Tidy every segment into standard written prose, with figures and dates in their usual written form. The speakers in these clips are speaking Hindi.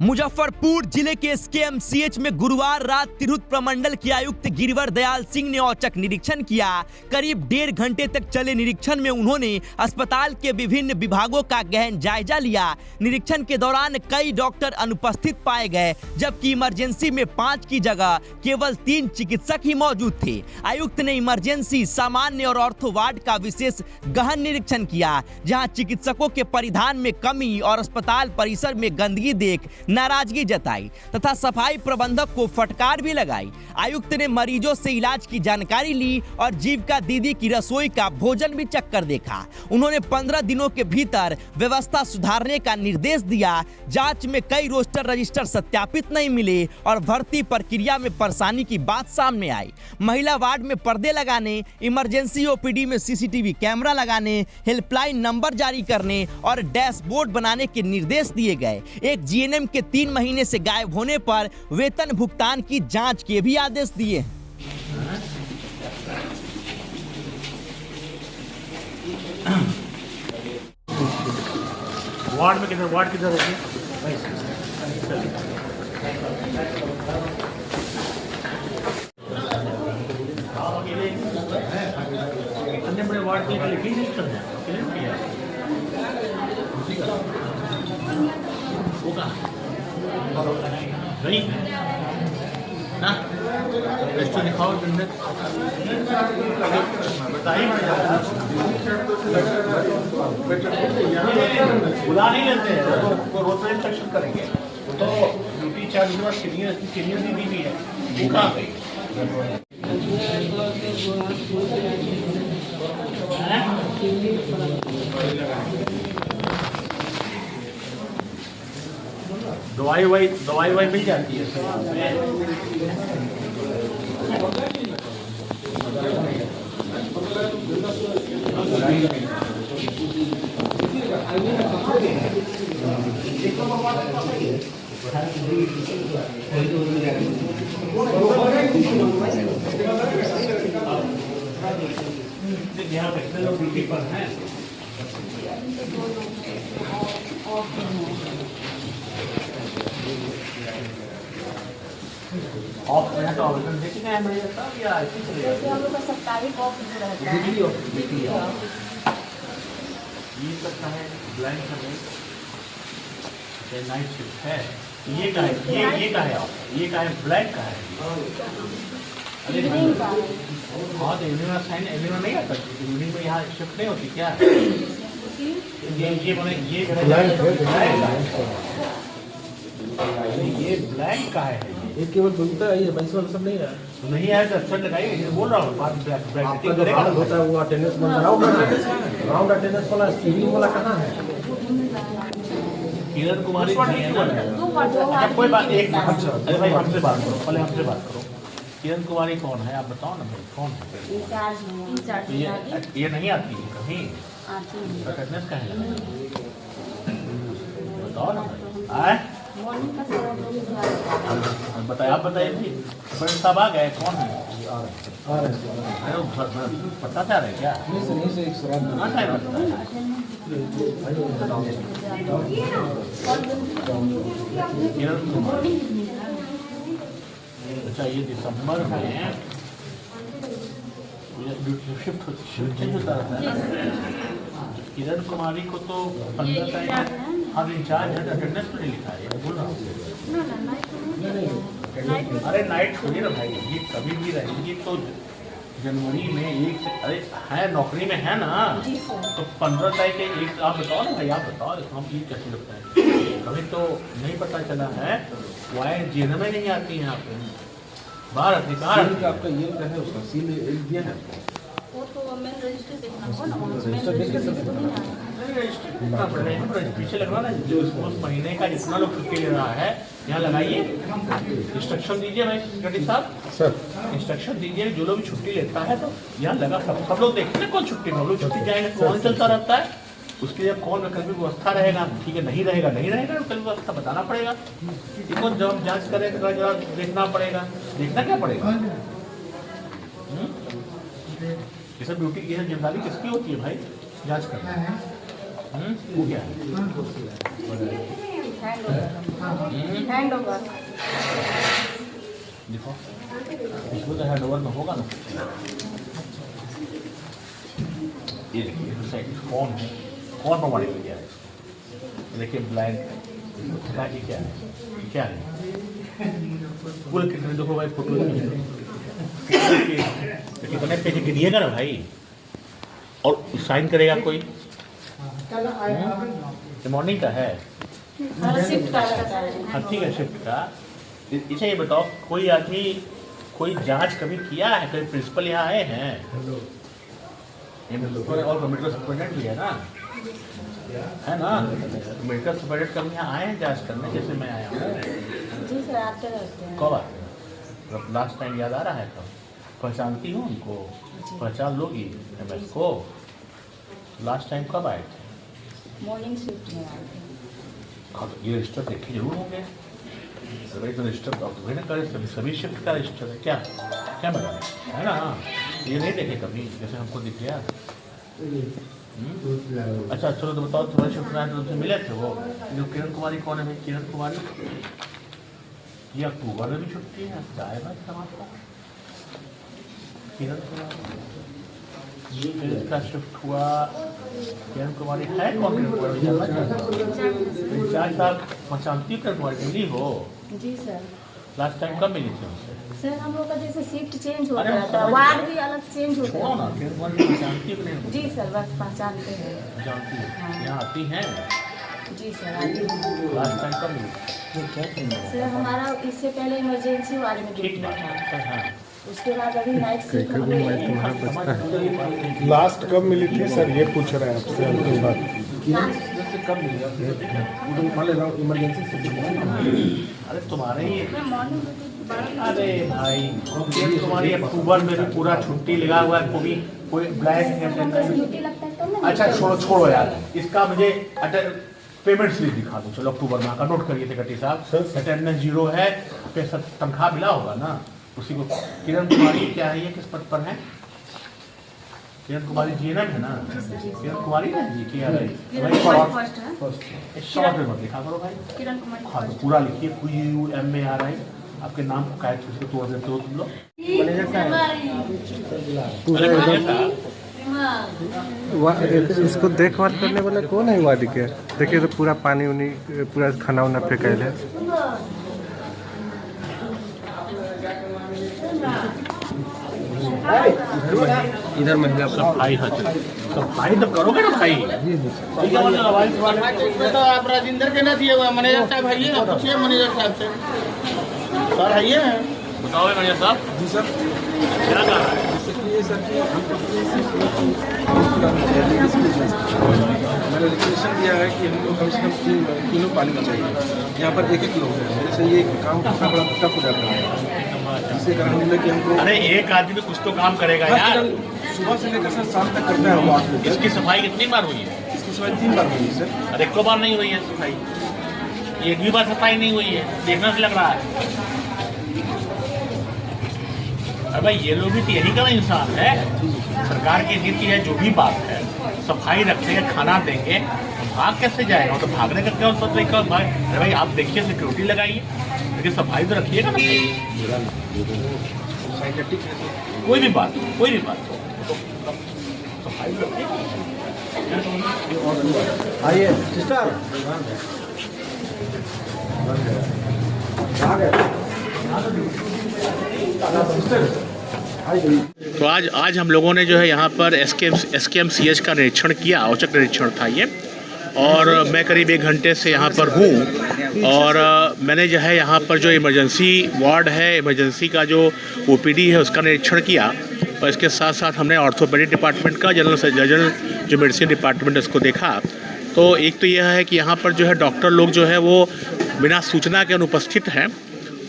मुजफ्फरपुर जिले के एसकेएमसीएच में गुरुवार रात तिरहुत प्रमंडल के आयुक्त गिरिवर दयाल सिंह ने औचक निरीक्षण किया। करीब 1.5 घंटे तक चले निरीक्षण में उन्होंने अस्पताल के विभिन्न विभागों का गहन जायजा लिया। निरीक्षण के दौरान कई डॉक्टर अनुपस्थित पाए गए, जबकि इमरजेंसी में 5 की जगह केवल 3 चिकित्सक ही मौजूद थे। आयुक्त ने इमरजेंसी, सामान्य और ऑर्थो वार्ड का विशेष गहन निरीक्षण किया, जहां चिकित्सकों के परिधान में कमी और अस्पताल परिसर में गंदगी देख नाराजगी जताई तथा सफाई प्रबंधक को फटकार भी लगाई। आयुक्त ने मरीजों से इलाज की जानकारी ली और जीविका दीदी की रसोई का भोजन भी चखकर देखा। उन्होंने 15 दिनों के भीतर व्यवस्था सुधारने का निर्देश दिया। जांच में कई रोस्टर रजिस्टर सत्यापित नहीं मिले और भर्ती प्रक्रिया में परेशानी की बात सामने आई। महिला वार्ड में पर्दे लगाने, इमरजेंसी ओपीडी में सीसीटीवी कैमरा लगाने, हेल्पलाइन नंबर जारी करने और डैशबोर्ड बनाने के निर्देश दिए गए। एक जीएनएम के 3 महीने से गायब होने पर वेतन भुगतान की जांच के भी आदेश दिए हैं। वार्ड में किधर है? अन्य बड़े वार्ड के लिए लिखी नहीं करना नहीं ना रेस्टोरेंट दिखाओ बताइए बुला नहीं लेते हैं तो रोज इंस्ट्रक्शन करेंगे तो ड्यूटी चार्ज के बाद सीनियर दीदी भी है वो कहाँ गई? दवाई मिल जाती है। यहाँ पे लोग ड्यूटी पर हैं। ऑफ में तो आवेदन देखे गए मेरे साथ या ऐसे चले जाते हम लोग का साप्ताहिक ऑफ रहता है। ये सकता है ब्लैंक हमें ये नाइट शिफ्ट है। ये का है ये का है आप ये का है ब्लैक का है। इवनिंग का हाँ तो इवनिंग में साइन इवनिंग में नहीं आता। इवनिंग में यहाँ शिफ्ट नहीं होती क्या? ये बने ये ब्लैंक का है। ये केवल बोलता है ये पैसे वाला सब नहीं है। नहीं है तो अच्छा लगाइए बोल रहा हूँ बात आपका जो बात होता है वो अटेंडेंस बन राउंड अटेंडेंस वाला स्टीविंग वाला कहाँ है? किरण कुमारी जी है ना। कोई बात एक अरे भाई हमसे बात करो पहले हमसे बात करो। किरण कुमारी कौन है आप बताओ ना भाई कौन है? ये नहीं आती है कहीं अटेंडेंस का है बताओ ना भाई। बताइए आप बताइए जी बड़े साहब आ गए कौन है? पता चल रहा है क्या? अच्छा ये दिसंबर में शिफ्ट चेंज होता रहता है। किरण कुमारी को तो 15 तारीख अब इंचार्ज है अटेंडेंस तो नहीं लिखा है बोल रहा हूँ। अरे नाइट छोड़िए ना भाई ये कभी भी रहेंगी तो जनवरी में एक अरे है नौकरी में है ना तो 15 तारीख के एक आप बताओ ना भाई आप बताओ हम ये कैसे लगता है? कभी तो नहीं पता चला है वाई जेल में नहीं आती हैं आप बाहर अधिकार आपका ये क्या है उसका सील दिया है वो तो मेन रजिस्टर देखना होगा ना वहाँ पीछे लगवा ना जो उस महीने का जितना लोग छुट्टी ले रहा है यहाँ लगाइए। इंस्ट्रक्शन दीजिए भाई सेक्रेटरी साहब सर इंस्ट्रक्शन दीजिए जो लोग छुट्टी लेता है तो यहाँ लगा सब लोग देखते हैं कौन छुट्टी में लोग छुट्टी जाएंगे कौन चलता रहता है उसके लिए कौन वैकल्पिक व्यवस्था रहेगा ठीक है नहीं रहेगा वैकल्पिक व्यवस्था बताना पड़ेगा। इनको जब जांच करेगा जब देखना पड़ेगा देखना क्या पड़ेगा। ये सब ड्यूटी की जिम्मेदारी किसकी होती है भाई? जांच करना है। वो क्या है? हैंड ओवर देखो इसमें तो हैंड ओवर में होगा ना। ये देखिए कौन है, कौन प्रमाणित किया है इसको? देखिए ब्लैंक क्या है, क्या है पूरे कितने देखो भाई फोटो कितने पेज गिरिएगा ना भाई, और साइन करेगा कोई। मॉर्निंग का है, शिफ्ट का रहता है। हाँ ठीक है शिफ्ट का। इसे ये बताओ कोई आदमी कोई जांच कभी किया है, कोई प्रिंसिपल यहाँ आए हैं? और मेडिकल सुपरिटेंडेंट भी है ना, मेडिकल सुपरिटेंडेंट कभी यहाँ आए हैं जांच करने, जैसे मैं आया हूँ। जी सर आते रहते हैं। कब आते हैं? लास्ट टाइम याद आ रहा है कब? पहचानती हूँ उनको, पहचान लोगी MS को? लास्ट टाइम कब आए थे? मॉर्निंग शिफ्ट में आते हैं। हाँ तो ये रजिस्टर देखे जरूर होंगे सभी, तो रजिस्टर अब तुम्हें ना करे, सभी शिफ्ट का रजिस्टर है क्या, क्या बता है ना? ये नहीं देखे कभी जैसे हमको दिख गया। अच्छा चलो तो बताओ तुम्हारे शिफ्ट में तुमसे मिले थे वो जो किरण कुमारी कौन है भाई? किरण कुमारी ये अक्टूबर में भी छुट्टी है, चाहे भाई समाज का किरण कुमारी फिर इसका शिफ्ट हुआ। किरण कुमारी है कौन? किरण कुमारी इंचार्ज साहब पहचानती हूँ किरण कुमारी, मिली हो? जी सर। लास्ट टाइम कब मिली थी उनसे? सर हम लोग का जैसे शिफ्ट चेंज होता रहता है, वार्ड भी अलग चेंज होता छोड़ो ना, है। किरण कुमारी पहचानती हो नहीं? जी सर बस पहचानते हैं। जानती है, हाँ। यहाँ आती हैं? जी सर आते हैं। लास्ट टाइम कब मिली? सर हमारा इससे पहले इमरजेंसी वार्ड में ठीक ड्यूटी बात था, है, हाँ। उसके बाद अभी नाइट शिफ्ट हमें लास्ट कब मिली थी सर, ये पूछ रहे हैं आपसे अंतिम बात। कब मिलेगा मान ले जाओ इमरजेंसी से। अरे तुम्हारे ही मॉर्निंग अरे भाई किरण कुमारी अक्टूबर में भी पूरा छुट्टी लगा हुआ है, कोई ब्लैंक ड्यूटी लगता है तब ना। अच्छा छोड़ो यार, इसका मुझे पेमेंट स्लिप दिखा दो चलो अक्टूबर माह का, नोट करिए सेक्रेटरी साहब। अटेंडेंस 0 है, तनख्वाह मिला होगा ना उसी को। किरण कुमारी क्या है, ये किस पद पर है? किरण कुमारी GNM है ना? किरण कुमारी ना जी क्या है? फर्स्ट है शॉर्ट में मत लिखा करो भाई, किरण कुमार। हाँ तो पूरा लिखिए, QUMARI आपके नाम को काय उसको तोड़ देते हो तुम लोग। इसको देखभाल करने वाला कौन है वार्ड के? देखिए तो पूरा पानी उनी पूरा खाना उना फेंकाइल है। इधर महिला सफाई सफाई तो करोगे ना भाई? ठीक है इसमें तो आप राजेंद्र के ना दिए हुए मैनेजर साहब है, पूछिए मैनेजर साहब से। सर है ये बताओ मैनेजर साहब। जी सर क्या कह रहा है? ये सर कि मैंने रिक्वेशन दिया है कि हमको कम से कम 3 किलो पानी चाहिए। यहाँ पर 1-1 लोग हैं, मेरे से ये काम करना बड़ा टफ हो जाता है, जिससे कारण मिला कि हमको अरे एक आदमी कुछ तो काम करेगा यार। सुबह से लेकर सर शाम तक करता है वो 8 लोग। इसकी सफाई कितनी बार हुई है? इसकी सफाई 3 बार हुई है सर। अरे 1 बार नहीं हुई है सफाई, एक भी बार सफाई नहीं हुई है, देखने से लग रहा है। अरे भाई ये लोग भी तो यही का इंसान है, सरकार की नीति है जो भी बात है, सफाई रखेंगे, खाना देंगे, भाग कैसे जाएगा? तो भागने का क्या मतलब? अरे भाई आप देखिए सिक्योरिटी लगाइए, लेकिन सफाई तो रखिएगा ना। कोई भी बात हो सफाई तो रखिएगा। आइए सिस्टर तो आज हम लोगों ने जो है यहाँ पर SKMCH का निरीक्षण किया, औचक निरीक्षण था ये, और मैं करीब 1 घंटे से यहाँ पर हूँ। और मैंने जो है यहाँ पर जो इमरजेंसी वार्ड है, इमरजेंसी का जो OPD है उसका निरीक्षण किया, और इसके साथ साथ हमने ऑर्थोपेडिक डिपार्टमेंट का जनरल जो मेडिसिन डिपार्टमेंट है उसको देखा। तो एक तो यह है कि यहाँ पर जो है डॉक्टर लोग जो है वो बिना सूचना के अनुपस्थित हैं,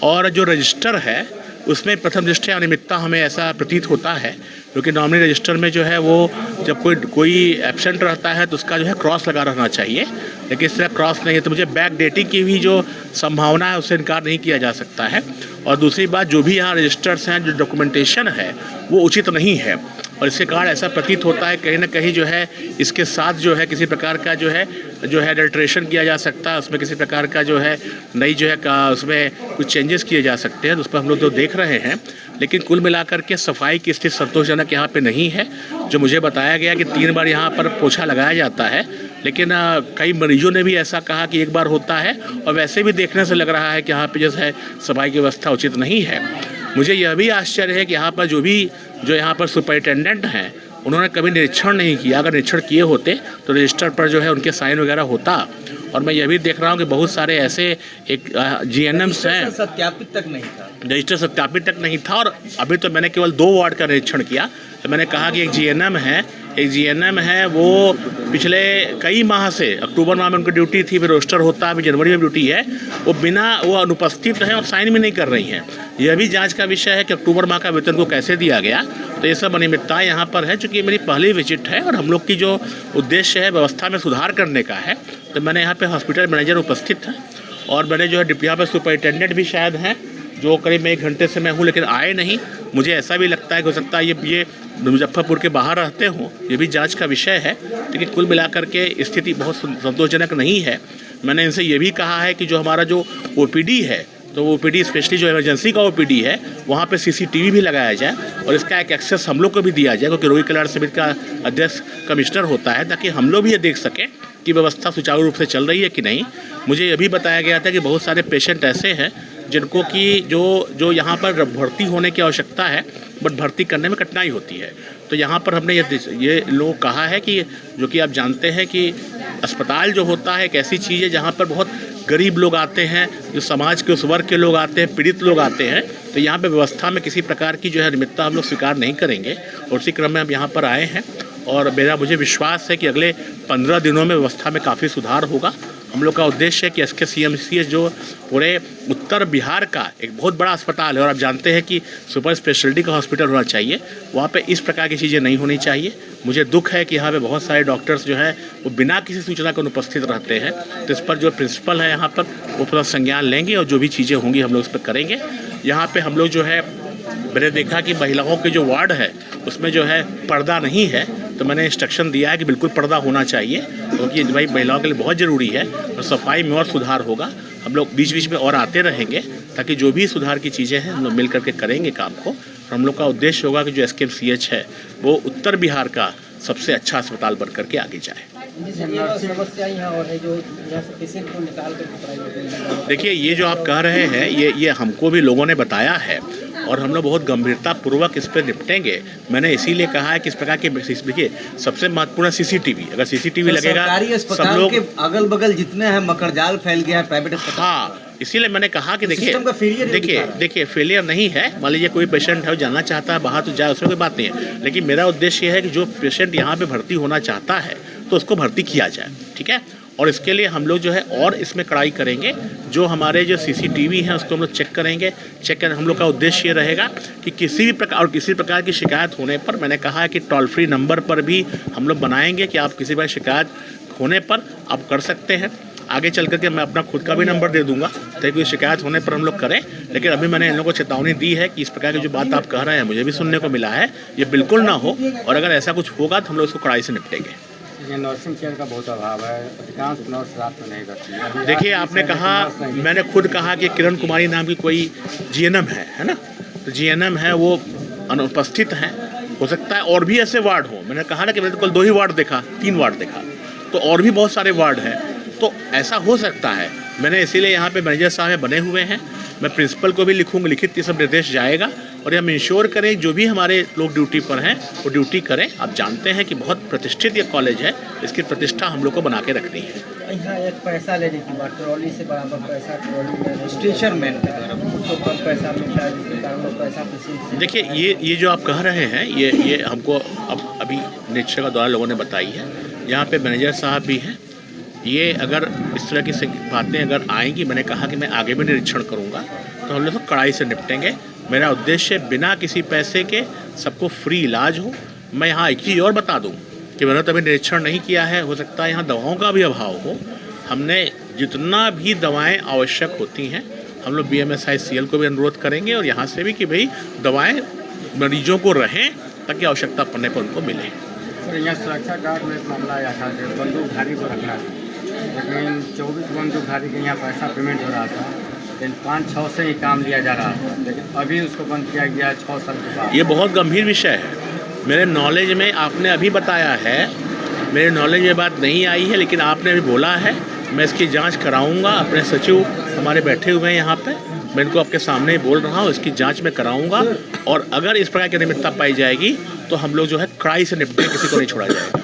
और जो रजिस्टर है उसमें प्रथम दृष्टया अनियमितता हमें ऐसा प्रतीत होता है, क्योंकि नॉमिनी रजिस्टर में जो है वो जब कोई एब्सेंट रहता है तो उसका जो है क्रॉस लगा रहना चाहिए, लेकिन इस तरह क्रॉस नहीं है, तो मुझे बैक डेटिंग की भी जो संभावना है उससे इनकार नहीं किया जा सकता है। और दूसरी बात, जो भी यहाँ रजिस्टर्स हैं, जो डॉक्यूमेंटेशन है वो उचित नहीं है। और इसके कारण ऐसा प्रतीत होता है कहीं ना कहीं जो है इसके साथ जो है किसी प्रकार का जो है अडल्ट्रेशन किया जा सकता है, उसमें किसी प्रकार का जो है नई जो है उसमें कुछ चेंजेस किए जा सकते हैं, तो उस पर हम लोग जो देख रहे हैं। लेकिन कुल मिलाकर के सफाई की स्थिति संतोषजनक यहाँ पे नहीं है। जो मुझे बताया गया कि 3 बार यहाँ पर पोछा लगाया जाता है, लेकिन कई मरीजों ने भी ऐसा कहा कि 1 बार होता है, और वैसे भी देखने से लग रहा है कि यहाँ पे जो है सफाई की व्यवस्था उचित नहीं है। मुझे यह भी आश्चर्य है कि यहाँ पर जो यहाँ पर सुपरिटेंडेंट हैं उन्होंने कभी निरीक्षण नहीं किया। अगर निरीक्षण किए होते तो रजिस्टर पर जो है उनके साइन वगैरह होता। और मैं यह भी देख रहा हूँ कि बहुत सारे ऐसे एक GNMs हैं, सत्यापित तक नहीं था, रजिस्टर सत्यापित तक नहीं था। और अभी तो मैंने केवल 2 वार्ड का निरीक्षण किया, तो मैंने कहा कि एक GNM है वो पिछले कई माह से, अक्टूबर माह में उनकी ड्यूटी थी, फिर रोस्टर होता, अभी जनवरी में ड्यूटी है, वो अनुपस्थित हैं और साइन भी नहीं कर रही हैं। यह भी जांच का विषय है कि अक्टूबर माह का वेतन को कैसे दिया गया। तो ये सब अनियमितताएँ यहाँ पर है। चूँकि मेरी पहली विजिट है और हम लोग की जो उद्देश्य है व्यवस्था में सुधार करने का है, तो मैंने यहाँ पे हॉस्पिटल मैनेजर उपस्थित हैं और मैंने जो है यहाँ पर सुपरिटेंडेंट भी शायद हैं, जो करीब 1 घंटे से मैं हूँ लेकिन आए नहीं। मुझे ऐसा भी लगता है कि हो सकता है ये मुजफ्फरपुर के बाहर रहते हों, ये भी जांच का विषय है। लेकिन कुल मिलाकर के स्थिति बहुत संतोषजनक नहीं है। मैंने इनसे ये भी कहा है कि जो हमारा जो OPD है, तो OPD स्पेशली जो इमरजेंसी का OPD है, वहाँ पे CCTV भी लगाया जाए और इसका एक एक्सेस हम लोग को भी दिया जाए, क्योंकि रोगी कल्याण समिति का अध्यक्ष कमिश्नर होता है, ताकि हम लोग भी ये देख सकें कि व्यवस्था सुचारू रूप से चल रही है कि नहीं। मुझे ये भी बताया गया था कि बहुत सारे पेशेंट ऐसे हैं जिनको कि जो यहाँ पर भर्ती होने की आवश्यकता है, बट भर्ती करने में कठिनाई होती है। तो यहाँ पर हमने ये लोग कहा है कि जो कि आप जानते हैं कि अस्पताल जो होता है एक ऐसी चीज़ है जहाँ पर बहुत गरीब लोग आते हैं, जो समाज के उस वर्ग के लोग आते हैं, पीड़ित लोग आते हैं। तो यहाँ पे व्यवस्था में किसी प्रकार की जो है अनियमितता हम लोग स्वीकार नहीं करेंगे और उसी क्रम में हम यहाँ पर आए हैं। और मुझे विश्वास है कि अगले 15 दिनों में व्यवस्था में काफ़ी सुधार होगा। हम लोग का उद्देश्य है कि SKCMCH जो पूरे उत्तर बिहार का एक बहुत बड़ा अस्पताल है और आप जानते हैं कि सुपर स्पेशलिटी का हॉस्पिटल होना चाहिए, वहाँ पे इस प्रकार की चीज़ें नहीं होनी चाहिए। मुझे दुख है कि यहाँ पे बहुत सारे डॉक्टर्स जो हैं वो बिना किसी सूचना के अनुपस्थित रहते हैं। तो इस पर जो प्रिंसिपल है यहाँ पर वो पूरा संज्ञान लेंगे और जो भी चीज़ें होंगी हम लोग इस पर करेंगे। यहाँ पर हम लोग जो है मैंने देखा कि महिलाओं के जो वार्ड है उसमें जो है पर्दा नहीं है, तो मैंने इंस्ट्रक्शन दिया है कि बिल्कुल पर्दा होना चाहिए, क्योंकि भाई महिलाओं के लिए बहुत ज़रूरी है और सफाई में और सुधार होगा। हम लोग बीच बीच में और आते रहेंगे ताकि जो भी सुधार की चीज़ें हैं हम लोग मिल करके करेंगे काम को। और हम लोग का उद्देश्य होगा कि जो SKMCH है वो उत्तर बिहार का सबसे अच्छा अस्पताल बन करके आगे जाए। देखिए, ये जो आप कह रहे हैं ये हमको भी लोगों ने बताया है और हम लोग बहुत गंभीरता पूर्वक इस पर निपटेंगे। मैंने इसीलिए कहा है कि इस प्रकार के देखिए सबसे महत्वपूर्ण CCTV, अगर CCTV लगेगा सब लोग के अगल बगल जितने हैं मकरजाल फैल गया है प्राइवेट अस्पताल। हाँ, इसीलिए मैंने कहा कि देखिए फेलियर नहीं है। मान लीजिए कोई पेशेंट है जाना चाहता है बाहर तो जाए, उसमें कोई बात नहीं है। लेकिन मेरा उद्देश्य ये है कि जो पेशेंट यहाँ पे भर्ती होना चाहता है तो उसको भर्ती किया जाए, ठीक है। और इसके लिए हम लोग जो है और इसमें कड़ाई करेंगे। जो हमारे जो CCTV हैं उसको हम लोग चेक करेंगे। हम लोग का उद्देश्य ये रहेगा कि किसी प्रकार की शिकायत होने पर, मैंने कहा है कि टोल फ्री नंबर पर भी हम लोग बनाएंगे कि आप किसी प्रकार शिकायत होने पर आप कर सकते हैं। आगे चल करके मैं अपना खुद का भी नंबर दे दूंगा ताकि कोई शिकायत होने पर हम लोग करें। लेकिन अभी मैंने इन लोगों को चेतावनी दी है कि इस प्रकार की जो बात आप कह रहे हैं मुझे भी सुनने को मिला है, ये बिल्कुल ना हो। और अगर ऐसा कुछ होगा तो हम लोग उसको कड़ाई से निपटेंगे। ये नर्सिंग केयर का बहुत अभाव है, अधिकांश नर्स रात में नहीं करती। देखिए, आपने कहा, मैंने खुद कहा कि किरण कुमारी नाम की कोई GNM है ना, तो GNM है वो अनुपस्थित हैं। हो सकता है और भी ऐसे वार्ड हो। मैंने कहा ना कि मैंने तो कल 2 ही वार्ड देखा, 3 वार्ड देखा, तो और भी बहुत सारे वार्ड हैं, तो ऐसा हो सकता है। मैंने इसीलिए यहाँ पे मैनेजर साहब बने हुए हैं, मैं प्रिंसिपल को भी लिखूँगा, लिखित ये सब निर्देश जाएगा और हम इंश्योर करें जो भी हमारे लोग ड्यूटी पर हैं वो ड्यूटी करें। आप जानते हैं कि बहुत प्रतिष्ठित ये कॉलेज है, इसकी प्रतिष्ठा हम लोग को बना के रखनी है। यहाँ एक पैसा लेने की बात, ट्रॉली से बराबर पैसा ट्रॉली स्टेशन मैन की तरफ उसको कम पैसा मिलता है, जिसके कारण लोग पैसा। देखिए, ये जो आप कह रहे हैं ये हमको अभी निरीक्षक के द्वारा लोगों ने बताई है। यहाँ पे मैनेजर साहब भी हैं। ये अगर इस तरह की बातें अगर आएंगी, मैंने कहा कि मैं आगे भी निरीक्षण करूँगा, तो हम लोग तो कड़ाई से निपटेंगे। मेरा उद्देश्य बिना किसी पैसे के सबको फ्री इलाज हो। मैं यहाँ एक चीज़ और बता दूँ कि मैंने तो अभी निरीक्षण नहीं किया है, हो सकता है यहाँ दवाओं का भी अभाव हो। हमने जितना भी दवाएं आवश्यक होती हैं हम लोग BMSICL को भी अनुरोध करेंगे और यहाँ से भी कि भाई दवाएं मरीजों को रहें ताकि आवश्यकता पड़ने पर उनको मिले। सर यहाँ सुरक्षा गार्ड में एक मामला आया था कि बंदूकधारी को रखना था, लेकिन 24 बंदूकधारी के यहाँ पैसा पेमेंट हो रहा था, लेकिन 5-6 से ही काम लिया जा रहा था, लेकिन अभी उसको बंद किया गया है 6 साल के बाद। ये बहुत गंभीर विषय है। मेरे नॉलेज में आपने अभी बताया है, मेरे नॉलेज में बात नहीं आई है, लेकिन आपने अभी बोला है। मैं इसकी जांच कराऊंगा। अपने सचिव हमारे बैठे हुए हैं यहाँ पे, मैं इनको आपके सामने ही बोल रहा हूँ, इसकी जांच में कराऊंगा और अगर इस प्रकार की अनियमितता पाई जाएगी तो हम लोग जो है कड़ाई से निपटेंगे, किसी को नहीं छोड़ा जाएगा।